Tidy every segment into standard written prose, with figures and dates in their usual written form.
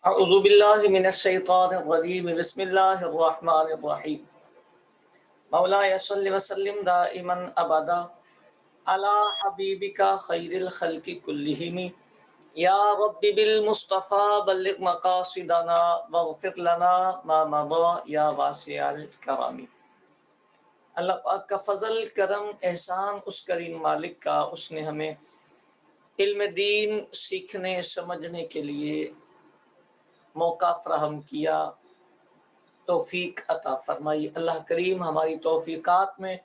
اعوذ باللہ من الشیطان الرجیم بسم اللہ الرحمن الرحیم مولاي صل وسلم دائما ابدا علی حبیبک خیر الخلق کلہم یا رب بالمصطفى بلغ مقاصدنا واغفر لنا ما مضى یا واسع الکرم۔ اللہ پاک کا فضل، کرم، احسان اس کریم مالک کا، اس نے ہمیں علم دین سیکھنے سمجھنے کے لیے موقع فراہم کیا، توفیق عطا فرمائی۔ اللہ کریم ہماری توفیقات میں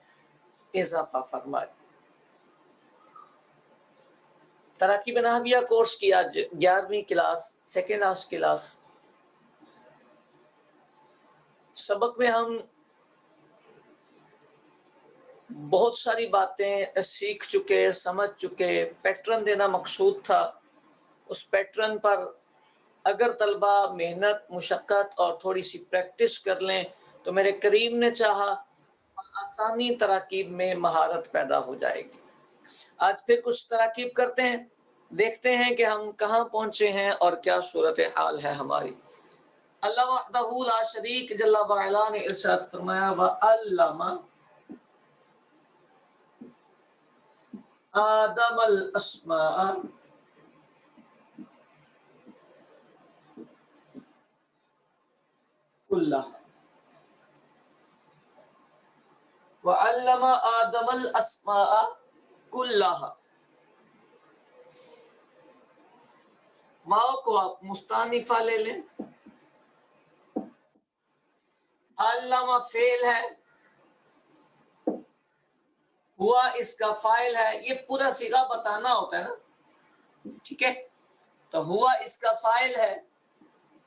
اضافہ فرمائے۔ تراکیب نحویہ کورس کی آج 11ویں کلاس، سیکنڈ آج کلاس۔ سبق میں ہم بہت ساری باتیں سیکھ چکے، سمجھ چکے، پیٹرن دینا مقصود تھا۔ اس پیٹرن پر اگر طلبہ محنت، مشقت اور تھوڑی سی پریکٹس کر لیں تو میرے کریم نے چاہا آسانی تراکیب میں مہارت پیدا ہو جائے گی۔ آج پھر کچھ تراکیب کرتے ہیں، دیکھتے ہیں کہ ہم کہاں پہنچے ہیں اور کیا صورتحال ہے ہماری۔ اللہ وحدہ لا شریک جل وعلا نے ارشاد فرمایا وَعَلَّمَ آدم الاسماء کلھا وَعَلَّمَ آدم الاسماء کلھا۔ واو کو آپ مستانفہ لے لیں، علامہ فعل ہے، ہوا اس کا فاعل ہے۔ یہ پورا صیغہ بتانا ہوتا ہے نا، ٹھیک ہے؟ تو ہوا اس کا فاعل ہے،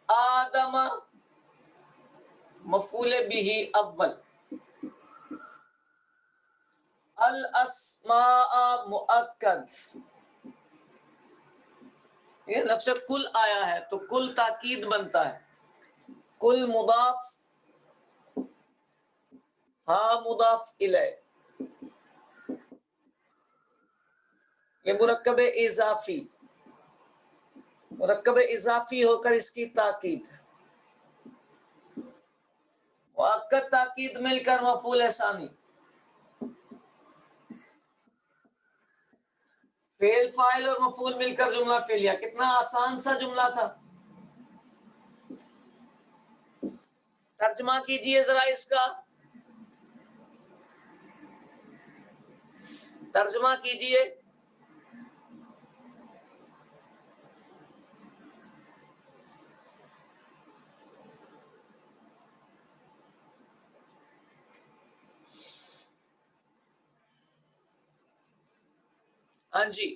آدم مفعول بہ اول، الاسماء مؤکد۔ یہ لفظ کل آیا ہے تو کل تاکید بنتا ہے، کل مضاف ہاں مضاف الیہ، یہ مرکب اضافی، مرکب اضافی ہو کر اس کی تاکید، مؤکد تاکید مل کر مفعول ثانی، فعل فاعل اور مفعول مل کر جملہ فعلیہ۔ کتنا آسان سا جملہ تھا۔ ترجمہ کیجئے ذرا اس کا، ترجمہ کیجئے۔ ہاں جی،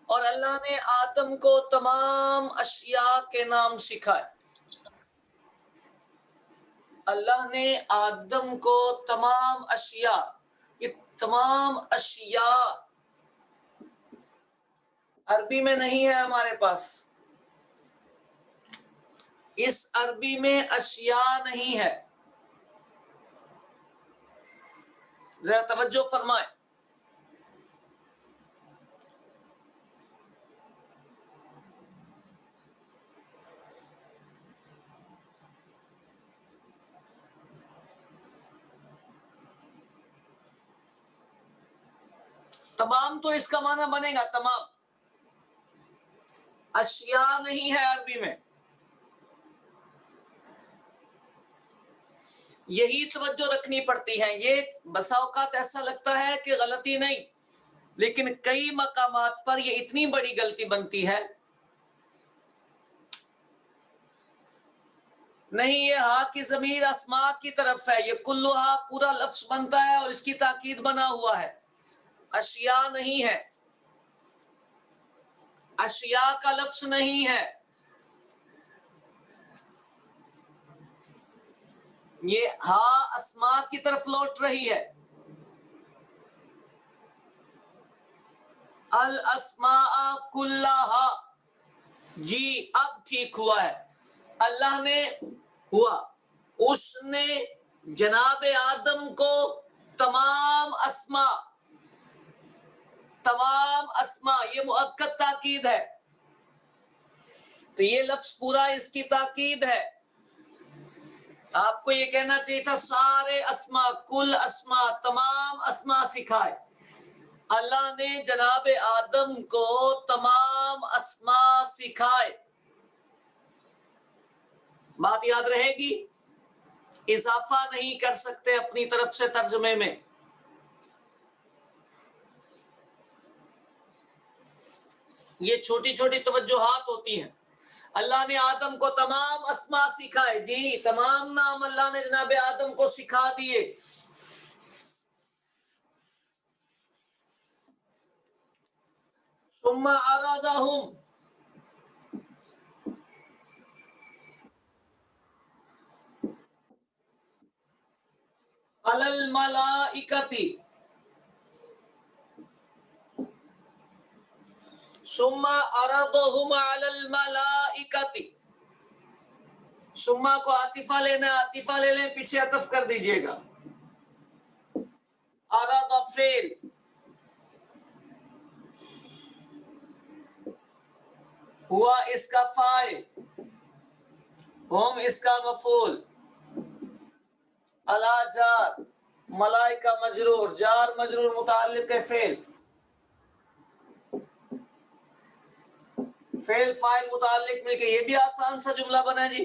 اور اللہ نے آدم کو تمام اشیاء کے نام سکھائے۔ اللہ نے آدم کو تمام اشیاء، یہ تمام اشیاء عربی میں نہیں ہے ہمارے پاس، اس عربی میں اشیاء نہیں ہے، ذرا توجہ فرمائیں۔ تمام تو اس کا معنی بنے گا تمام، اشیاء نہیں ہے عربی میں، یہی توجہ رکھنی پڑتی ہے۔ یہ بسا اوقات ایسا لگتا ہے کہ غلطی نہیں، لیکن کئی مقامات پر یہ اتنی بڑی غلطی بنتی ہے۔ نہیں، یہ ہا کی ضمیر اسماء کی طرف ہے، یہ کلھا پورا لفظ بنتا ہے اور اس کی تاکید بنا ہوا ہے، اشیاء نہیں ہے، اشیاء کا لفظ نہیں ہے۔ یہ ہا اسماء کی طرف لوٹ رہی ہے، الاسماء کلھا۔ جی اب ٹھیک ہوا ہے، اللہ نے ہوا، اس نے جناب آدم کو تمام اسما یہ مؤکد تاکید ہے، تو یہ لفظ پورا اس کی تاکید ہے. آپ کو یہ کہنا چاہیے تھا سارے اسما، کل اسما، تمام اسما سکھائے. اللہ نے جناب آدم کو تمام اسما سکھائے. بات یاد رہے گی، اضافہ نہیں کر سکتے اپنی طرف سے ترجمے میں. یہ چھوٹی چھوٹی توجہات ہوتی ہیں. اللہ نے آدم کو تمام اسما سکھائے، جی تمام نام اللہ نے جناب آدم کو سکھا دیے. ثم عرضهم علی الملائکۃ ثم عرضهم علی الملائکۃ. ثم کو عاطفہ لینا، عاطفہ لے لیں، پیچھے عطف کر دیجئے گا. عرض فعل، ہوا اس کا فاعل، ہم اس کا مفعول، علی جار، ملائکہ مجرور، جار مجرور متعلق فعل، فعل فاعل متعلق مل کے یہ بھی آسان سا جملہ بنا جی.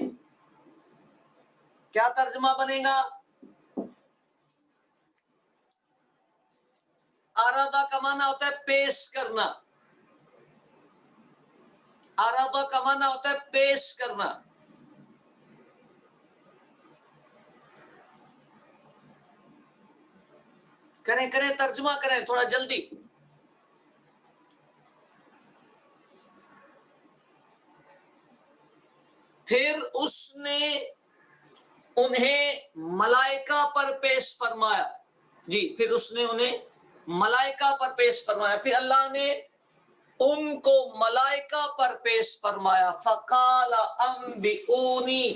کیا ترجمہ بنے گا؟ ارادہ کا معنی ہوتا ہے پیش کرنا، ارادہ کا معنی ہوتا ہے پیش کرنا. کریں ترجمہ کریں تھوڑا جلدی. پھر اس نے انہیں ملائکہ پر پیش فرمایا. جی پھر اس نے انہیں ملائکہ پر پیش فرمایا، پھر اللہ نے ان کو ملائکہ پر پیش فرمایا. فقال انبئونی،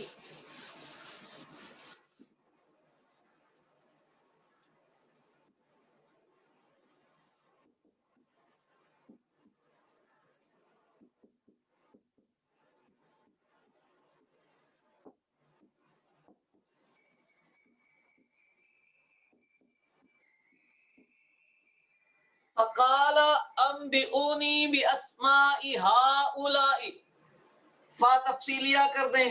فقال انبئونی باسماء ہؤلاء. فا تفصیلیہ کر دیں،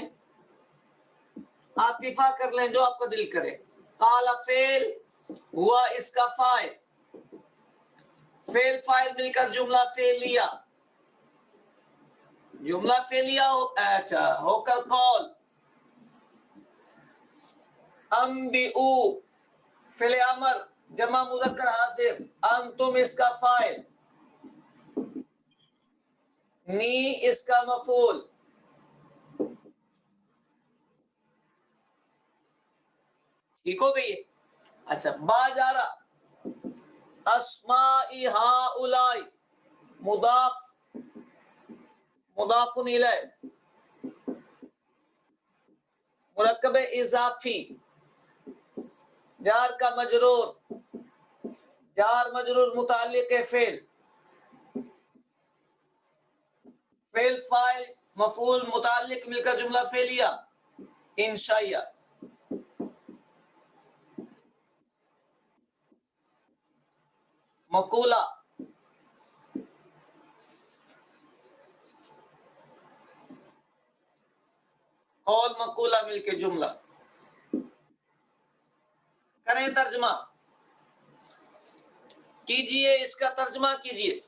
عاطفہ کر لیں، جو آپ کا دل کرے. قال فعل، ہوا اس کا فاعل، فعل فاعل مل کر جملہ فعلیہ، جملہ فعلیہ اچھا ہو کر قول. انبئو فعل امر جمع مذکر حاضر، انتم اس کا فاعل، نی اس کا مفعول. ٹھیک ہو گئی ہے؟ اچھا با جا رہا، اسماء ہؤلاء مضاف مضاف الیہ، مرکب اضافی، جار کا مجرور، جار مجرور متعلق فعل، فعل فاعل مفعول متعلق مل کر جملہ فعلیہ انشائیہ. مقولہ، قول مقولہ مل کے جملہ. کریں ترجمہ کیجئے، اس کا ترجمہ کیجئے.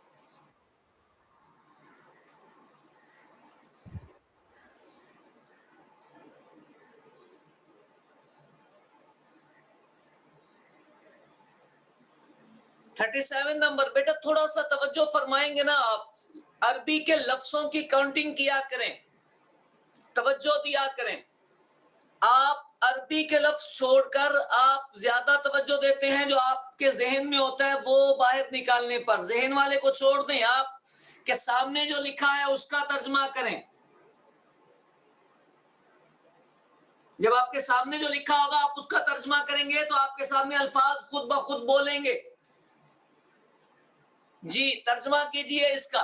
Thirty seven number. بیٹا تھوڑا سا توجہ فرمائیں گے نا آپ، عربی کے لفظوں کی کاؤنٹنگ کیا کریں، توجہ دیا کریں. آپ عربی کے لفظ چھوڑ کر آپ زیادہ توجہ دیتے ہیں جو آپ کے ذہن میں ہوتا ہے وہ باہر نکالنے پر. ذہن والے کو چھوڑ دیں، آپ کے سامنے جو لکھا ہے اس کا ترجمہ کریں. جب آپ کے سامنے جو لکھا ہوگا آپ اس کا ترجمہ کریں گے تو آپ کے سامنے الفاظ خود بخود بولیں گے. جی ترجمہ کیجئے اس کا.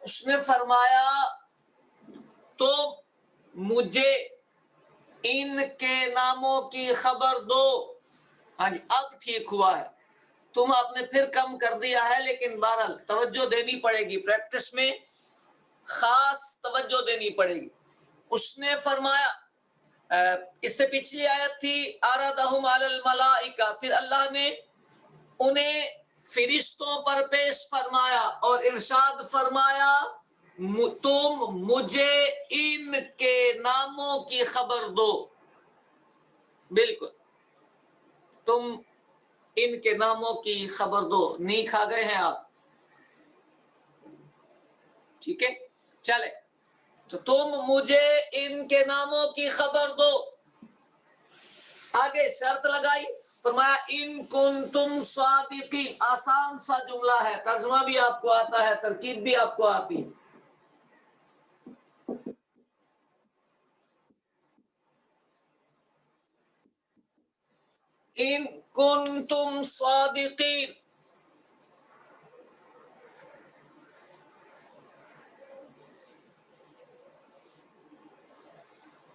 اس نے فرمایا تو مجھے ان کے ناموں کی خبر دو. ہاں جی اب ٹھیک ہوا ہے. تم آپ نے پھر کم کر دیا ہے لیکن بہرحال توجہ دینی پڑے گی، پریکٹس میں خاص توجہ دینی پڑے گی. اس نے فرمایا اس سے پچھلی آیت تھی اَرَدَهُمْ عَلَى الْمَلَائِكَةِ، پھر اللہ نے انہیں فرشتوں پر پیش فرمایا اور ارشاد فرمایا تم مجھے ان کے ناموں کی خبر دو. بالکل تم ان کے ناموں کی خبر دو. نہیں کھا گئے ہیں آپ؟ ٹھیک ہے چلے تو تم مجھے ان کے ناموں کی خبر دو. آگے شرط لگائی، فرمایا ان کنتم صادقین. آسان سا جملہ ہے، ترجمہ بھی آپ کو آتا ہے، ترکیب بھی آپ کو آتی ہے. ان کنتم صادقین.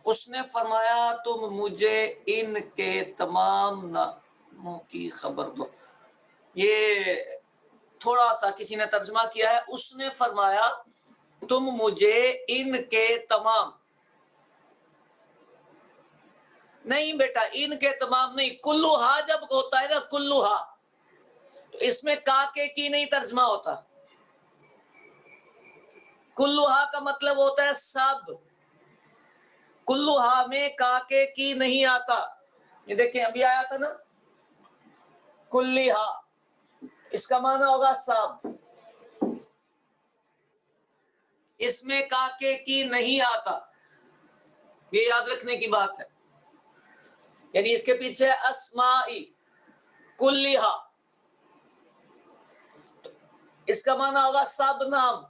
اس نے فرمایا تم مجھے ان کے تمام ناموں کی خبر دو. یہ تھوڑا سا کسی نے ترجمہ کیا ہے، اس نے فرمایا تم مجھے ان کے تمام. نہیں بیٹا ان کے تمام نہیں، کلوہا جب ہوتا ہے نا کلوہا تو اس میں کا کے کی نہیں ترجمہ ہوتا. کلوہا کا مطلب ہوتا ہے سب. کلوہا میں کا کے کی نہیں آتا. یہ دیکھیں ابھی آیا تھا نا کلیہا، اس کا معنی ہوگا سب. اس میں کا کے کی نہیں آتا، یہ یاد رکھنے کی بات ہے. یعنی اس کے پیچھے اسمائی کلیہا، اس کا معنی ہوگا سب نام.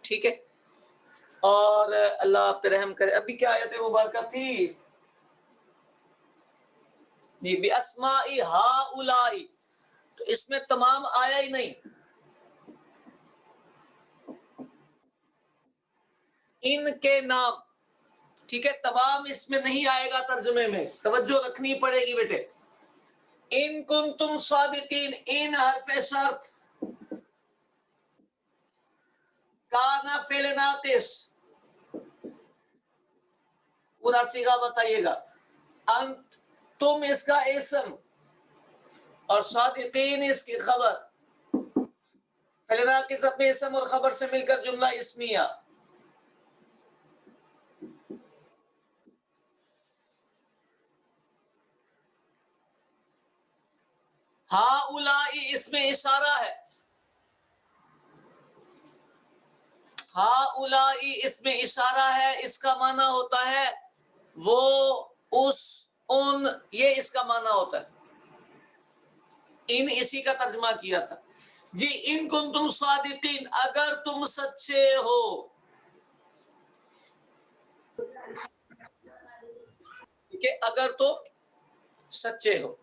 ٹھیک ہے اور اللہ آپ پہ رحم کرے. ابھی کیا آیت مبارکہ تھی؟ بِأَسْمَاءِ هَؤُلَاءِ، تو اس میں تمام آیا ہی نہیں. ان کے نام، ٹھیک ہے تمام اس میں نہیں آئے گا ترجمے میں، توجہ رکھنی پڑے گی بیٹے. ان کنتم صادقین، ان حرف شرط، کانا فعل ناقص، پورا صیغہ بتائیے گا. تم اس کا اسم اور صادقین اس کی خبر. فعل ناقص اپنے اسم اور خبر سے مل کر جملہ اسمیہ. ہاؤلائی اس میں اشارہ ہے. ہاؤلائی اس میں اشارہ ہے، اس کا معنی ہوتا ہے وہ، اس، ان، یہ اس کا معنی ہوتا ہے. ان اسی کا ترجمہ کیا تھا. جی ان کنتم صادقین، اگر تم سچے ہو. ٹھیک ہے اگر تو سچے ہو.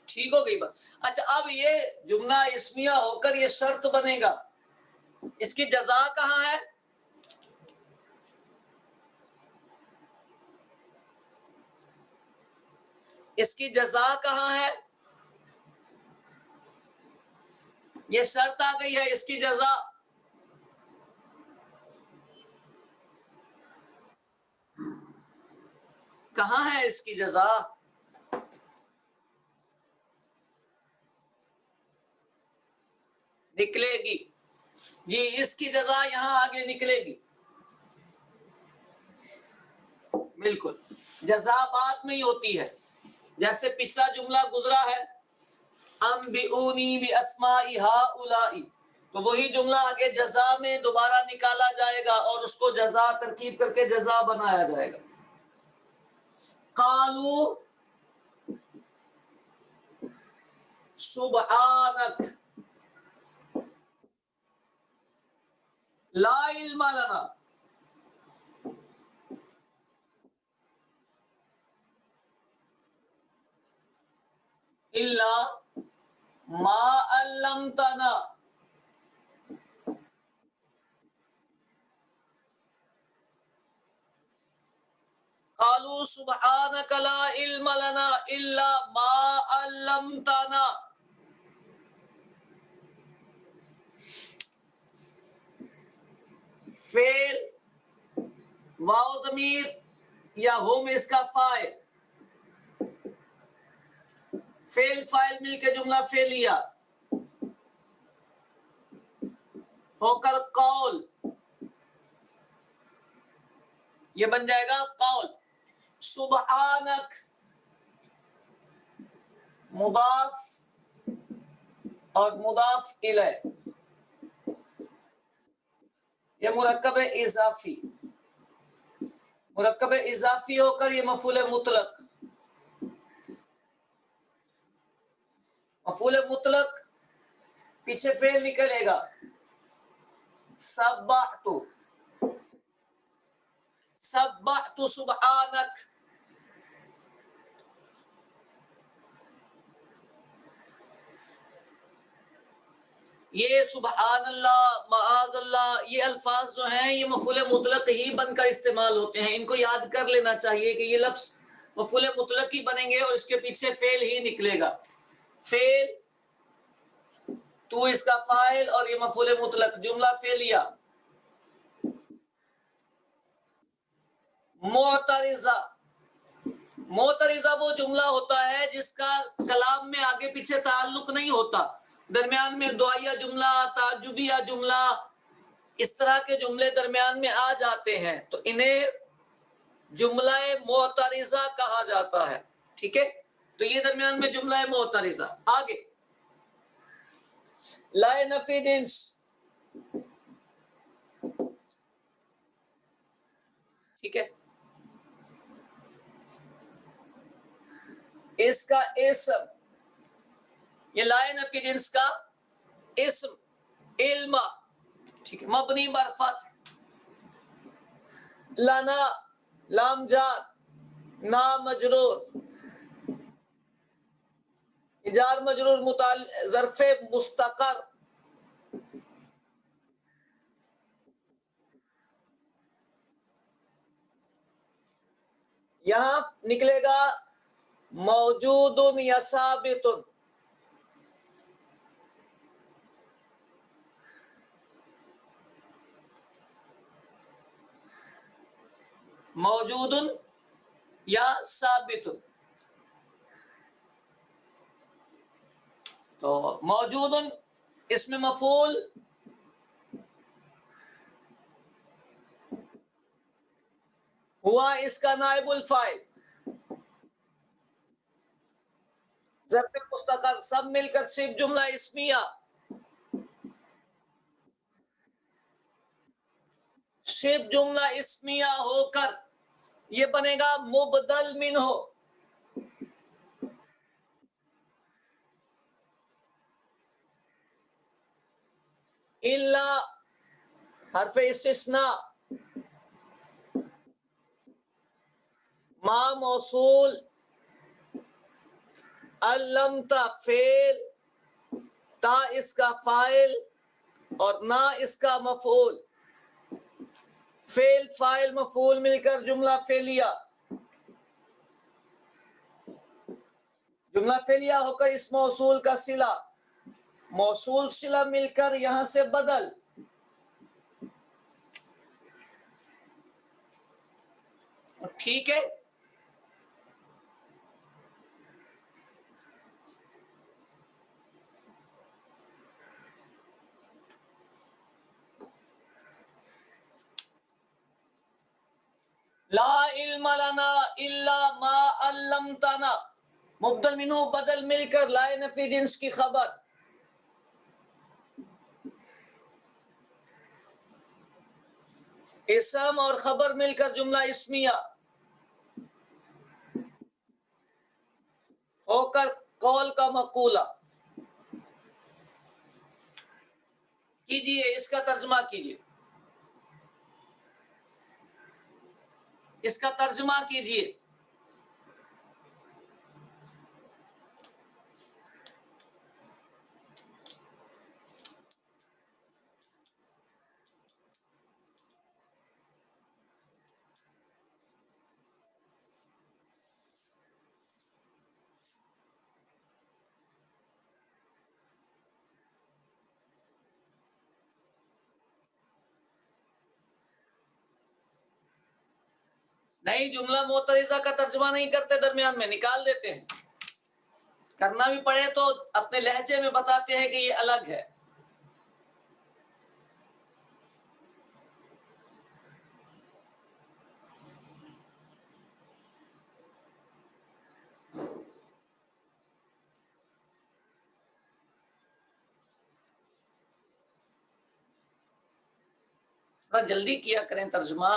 ٹھیک ہو گئی بات. اچھا اب یہ جملہ اسمیہ ہو کر یہ شرط بنے گا، اس کی جزا کہاں ہے؟ اس کی جزا کہاں ہے؟ یہ شرط آ گئی ہے، اس کی جزا کہاں ہے؟ اس کی جزا نکلے گی. جی اس کی جزا یہاں آگے نکلے گی. بالکل جزا بعد میں ہی ہوتی ہے. جیسے پچھلا جملہ گزرا ہے انبئونی باسماء ہؤلاء، تو وہی جملہ آگے جزا میں دوبارہ نکالا جائے گا اور اس کو جزا ترکیب کر کے جزا بنایا جائے گا. قالوا سبحانک لا علم لنا الا ما علمتنا. قالوا سبحانك لا علم لنا الا ما علمتنا. فعل واو ضمیر یا ہم اس کا فاعل، فعل فاعل مل کے جملہ فعلیہ ہو کر قول، یہ بن جائے گا قول. سبحانک مضاف اور مضاف الیہ، یہ مرکب اضافی، مرکب اضافی ہو کر یہ مفعول مطلق، مفعول مطلق پیچھے فعل نکلے گا سبحت، سبحت سبحانک. یہ سبحان اللہ، معاذ اللہ، یہ الفاظ جو ہیں یہ مفعول مطلق ہی بن کر استعمال ہوتے ہیں. ان کو یاد کر لینا چاہیے کہ یہ لفظ مفعول مطلق ہی بنیں گے اور اس کے پیچھے فعل ہی نکلے گا. فعل تو اس کا فاعل اور یہ مفعول مطلق، جملہ فعلیہ. معترضہ، معترضہ وہ جملہ ہوتا ہے جس کا کلام میں آگے پیچھے تعلق نہیں ہوتا، درمیان میں دعائیہ جملہ، تعجبیہ جملہ، اس طرح کے جملے درمیان میں آ جاتے ہیں تو انہیں جملہ معترضہ کہا جاتا ہے. ٹھیک ہے، تو یہ درمیان میں جملہ معترضہ. آگے لا نفی جنس، ٹھیک ہے، اس کا اسم، یہ لا نفی جنس کا اسم علم، ٹھیک ہے، مبنی بر فتح، لنا لام جار، نا مجرور، جار مجرور ظرف مستقر، یہاں نکلے گا موجود یا ثابت. موجود یا ثابت، تو موجود اس میں مفعول ہوا اس کا نائب الفاعل، ظرف مستقر، سب مل کر صرف جملہ اسمیہ، صرف جملہ اسمیہ ہو کر یہ بنے گا مبدل منہ. الا حرف استثناء، ما موصول، علمت فعل، تا اس کا فاعل اور نا اس کا مفعول، فعل فاعل مفعول مل کر جملہ فعلیہ، جملہ فعلیہ ہو کر اس موصول کا صلہ، موصول صلہ مل کر یہاں سے بدل. ٹھیک ہے، لا علم لنا الا ما علمتنا، مبدل منہ بدل مل کر لا نفی جنس کی خبر. اسم اور خبر مل کر جملہ اسمیہ ہو کر قول کا مقولہ. کیجئے اس کا ترجمہ کیجئے، اس کا ترجمہ کیجئے. نہیں، جملہ معترضہ کا ترجمہ نہیں کرتے، درمیان میں نکال دیتے ہیں. کرنا بھی پڑے تو اپنے لہجے میں بتاتے ہیں کہ یہ الگ ہے. تھوڑا جلدی کیا کریں ترجمہ.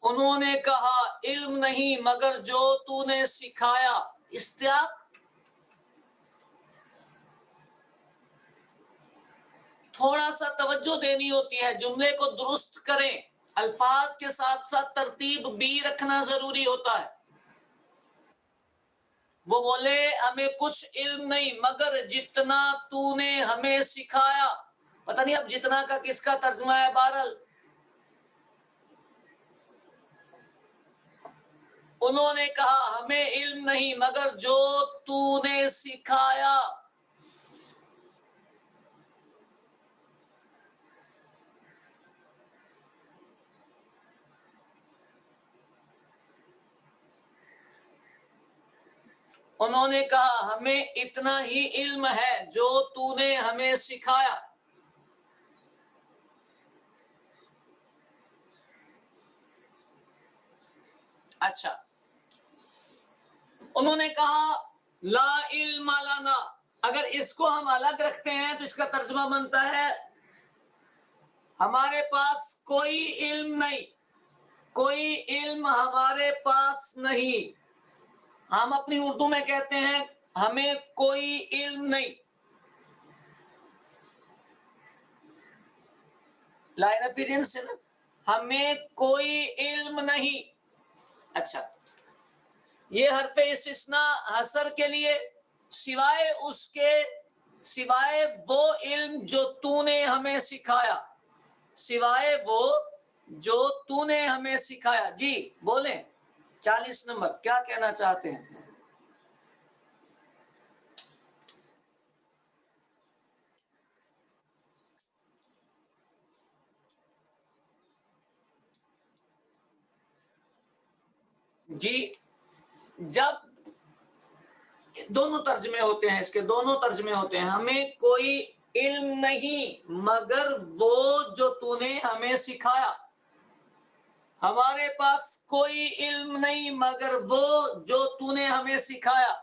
انہوں نے کہا علم نہیں مگر جو تو نے سکھایا. استیاق تھوڑا سا توجہ دینی ہوتی ہے، جملے کو درست کریں، الفاظ کے ساتھ ساتھ ترتیب بھی رکھنا ضروری ہوتا ہے. وہ بولے ہمیں کچھ علم نہیں مگر جتنا تو نے ہمیں سکھایا. پتہ نہیں اب جتنا کا کس کا ترجمہ ہے. بہرحال انہوں نے کہا ہمیں علم نہیں مگر جو تو نے سکھایا. انہوں نے کہا ہمیں اتنا ہی علم ہے جو تو نے ہمیں سکھایا. اچھا، انہوں نے کہا لا علم لنا. اگر اس کو ہم الگ رکھتے ہیں تو اس کا ترجمہ بنتا ہے ہمارے پاس کوئی علم نہیں، کوئی علم ہمارے پاس نہیں. ہم اپنی اردو میں کہتے ہیں ہمیں کوئی علم نہیں. لائن اپیرنس سے نا، ہمیں کوئی علم نہیں. اچھا، یہ حرف استثناء حصر کے لیے سوائے اس کے، سوائے وہ علم جو تو نے ہمیں سکھایا، سوائے وہ جو تو نے ہمیں سکھایا. جی بولیں 40 نمبر کیا کہنا چاہتے ہیں؟ جی جب دونوں ترجمے ہوتے ہیں، اس کے دونوں ترجمے ہوتے ہیں. ہمیں کوئی علم نہیں مگر وہ جو تو نے ہمیں سکھایا. ہمارے پاس کوئی علم نہیں مگر وہ جو تو نے ہمیں سکھایا.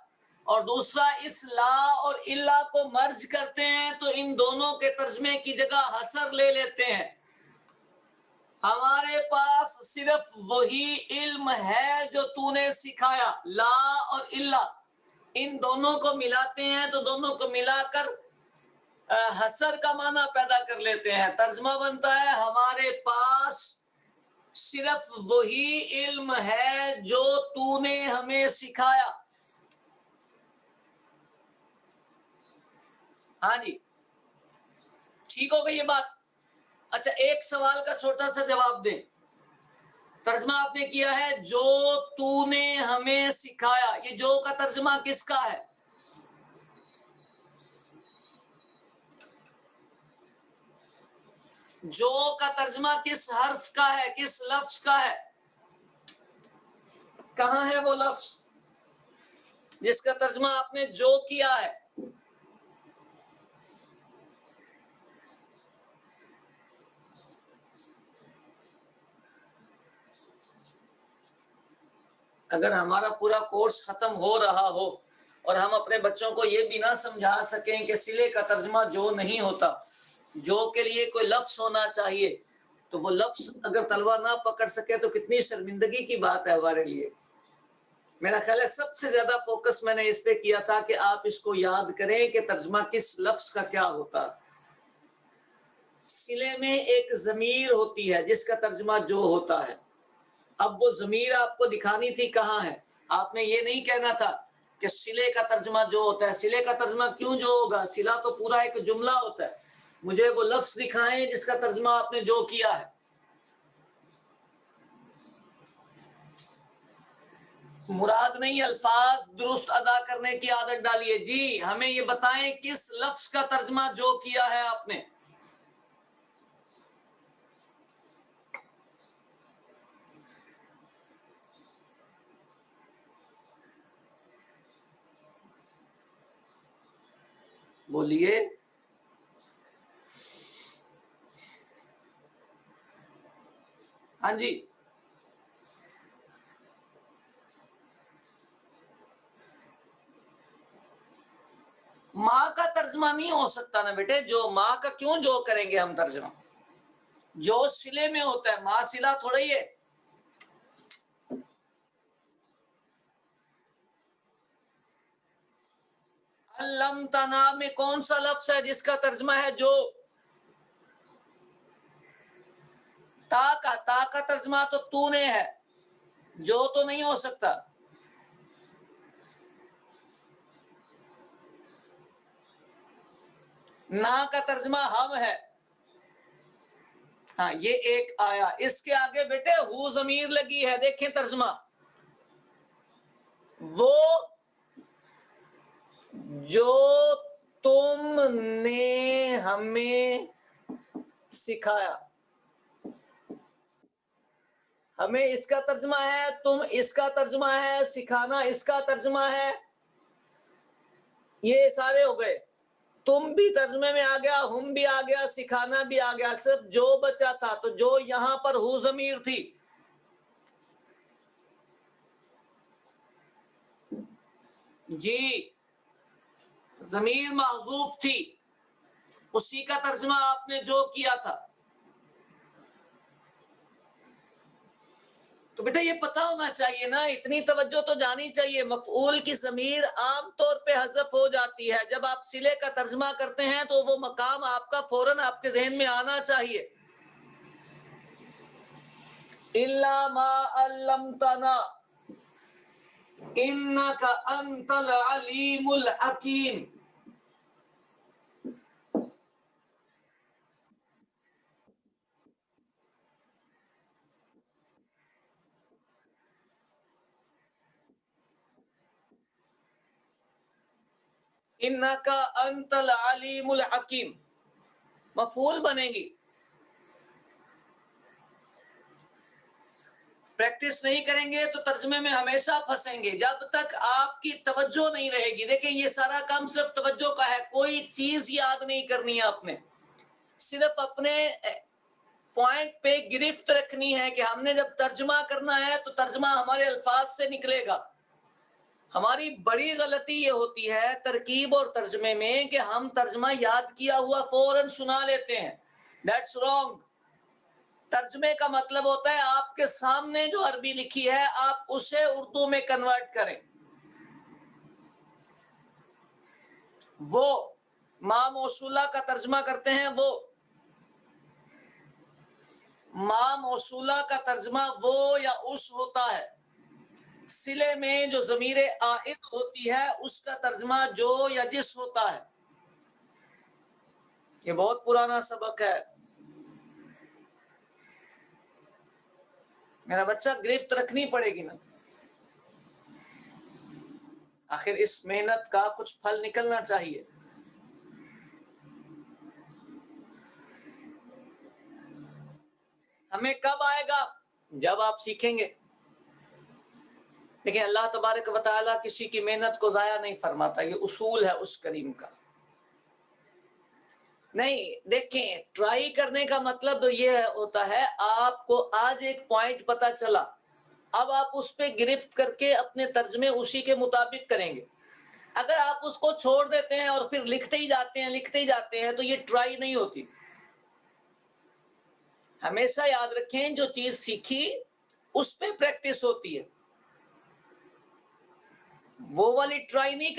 اور دوسرا اس لا اور الا کو مرج کرتے ہیں تو ان دونوں کے ترجمے کی جگہ حصر لے لیتے ہیں. ہمارے پاس صرف وہی علم ہے جو تو نے سکھایا. لا اور الا ان دونوں کو ملاتے ہیں تو دونوں کو ملا کر حصر کا معنی پیدا کر لیتے ہیں. ترجمہ بنتا ہے ہمارے پاس صرف وہی علم ہے جو تو نے ہمیں سکھایا. ہاں جی ٹھیک ہو گئی یہ بات. اچھا ایک سوال کا چھوٹا سا جواب دیں. ترجمہ آپ نے کیا ہے جو تو نے ہمیں سکھایا. یہ جو کا ترجمہ کس کا ہے؟ جو کا ترجمہ کس حرف کا ہے، کس لفظ کا ہے؟ کہاں ہے وہ لفظ جس کا ترجمہ آپ نے جو کیا ہے؟ اگر ہمارا پورا کورس ختم ہو رہا ہو اور ہم اپنے بچوں کو یہ بھی نہ سمجھا سکیں کہ صلے کا ترجمہ جو نہیں ہوتا، جو کے لیے کوئی لفظ ہونا چاہیے، تو وہ لفظ اگر طلبہ نہ پکڑ سکے تو کتنی شرمندگی کی بات ہے ہمارے لیے۔ میرا خیال ہے سب سے زیادہ فوکس میں نے اس پہ کیا تھا کہ آپ اس کو یاد کریں کہ ترجمہ کس لفظ کا کیا ہوتا۔ صلے میں ایک ضمیر ہوتی ہے جس کا ترجمہ جو ہوتا ہے۔ اب وہ ضمیر آپ کو دکھانی تھی کہاں ہے؟ آپ نے یہ نہیں کہنا تھا کہ صلے کا ترجمہ جو ہوتا ہے۔ صلے کا ترجمہ کیوں جو ہوگا؟ صلہ تو پورا ایک جملہ ہوتا ہے، مجھے وہ لفظ دکھائیں جس کا ترجمہ آپ نے جو کیا ہے۔ مراد نہیں الفاظ درست ادا کرنے کی عادت ڈالیے، جی ہمیں یہ بتائیں کس لفظ کا ترجمہ جو کیا ہے آپ نے۔ بولیے۔ ہاں جی، ماں کا ترجمہ نہیں ہو سکتا نا بیٹے، جو ماں کا کیوں جو کریں گے ہم ترجمہ؟ جو صلے میں ہوتا ہے، ماں صلہ تھوڑا ہی ہے۔ علمتنا میں کون سا لفظ ہے جس کا ترجمہ ہے جو؟ تا کا ترجمہ تو نے ہے، جو تو نہیں ہو سکتا۔ نا کا ترجمہ ہم ہے، ہاں یہ ایک آیا۔ اس کے آگے بیٹے ہو ضمیر لگی ہے، دیکھیں ترجمہ، وہ جو تم نے ہمیں سکھایا۔ ہمیں اس کا ترجمہ ہے، تم اس کا ترجمہ ہے، سکھانا اس کا ترجمہ ہے، یہ سارے ہو گئے۔ تم بھی ترجمے میں آ گیا، ہم بھی آ گیا، سکھانا بھی آ گیا، صرف جو بچا تھا۔ تو جو یہاں پر ہو ضمیر تھی، جی ضمیر محذوف تھی، اسی کا ترجمہ آپ نے جو کیا تھا۔ تو بیٹا یہ پتا ہونا چاہیے نا، اتنی توجہ تو جانی چاہیے۔ مفعول کی ضمیر عام طور پہ حذف ہو جاتی ہے، جب آپ صلے کا ترجمہ کرتے ہیں تو وہ مقام آپ کا فوراً آپ کے ذہن میں آنا چاہیے۔ الا ما علمتنا انک انت العلیم الحکیم۔ انک انت العلیم الحکیم مفعول بنے گی۔ پریکٹس نہیں کریں گے تو ترجمے میں ہمیشہ پھنسیں گے جب تک آپ کی توجہ نہیں رہے گی۔ دیکھیں یہ سارا کام صرف توجہ کا ہے، کوئی چیز یاد نہیں کرنی ہے آپ نے، صرف اپنے پوائنٹ پہ گرفت رکھنی ہے کہ ہم نے جب ترجمہ کرنا ہے تو ترجمہ ہمارے الفاظ سے نکلے گا۔ ہماری بڑی غلطی یہ ہوتی ہے ترکیب اور ترجمے میں کہ ہم ترجمہ یاد کیا ہوا فوراً سنا لیتے ہیں۔ That's wrong. ترجمے کا مطلب ہوتا ہے آپ کے سامنے جو عربی لکھی ہے آپ اسے اردو میں کنورٹ کریں۔ وہ ما موصولہ کا ترجمہ کرتے ہیں، وہ ما موصولہ کا ترجمہ وہ یا اس ہوتا ہے۔ صلے میں جو ضمیر عائد ہوتی ہے اس کا ترجمہ جو یا جس ہوتا ہے۔ یہ بہت پرانا سبق ہے، میرا بچہ گرفت رکھنی پڑے گی نا، آخر اس محنت کا کچھ پھل نکلنا چاہیے۔ ہمیں کب آئے گا؟ جب آپ سیکھیں گے۔ لیکن اللہ تبارک و تعالیٰ کسی کی محنت کو ضائع نہیں فرماتا، یہ اصول ہے اس کریم کا۔ نہیں دیکھیں، ٹرائی کرنے کا مطلب یہ ہوتا ہے آپ کو آج ایک پوائنٹ پتا چلا، اب آپ اس پہ گرفت کر کے اپنے ترجمے اسی کے مطابق کریں گے. اگر آپ اس کو چھوڑ دیتے ہیں اور پھر لکھتے ہی جاتے ہیں تو یہ ٹرائی نہیں ہوتی. ہمیشہ یاد رکھیں جو چیز سیکھی اس پہ پریکٹس ہوتی ہے، وہ والی ٹرائی نہیں کر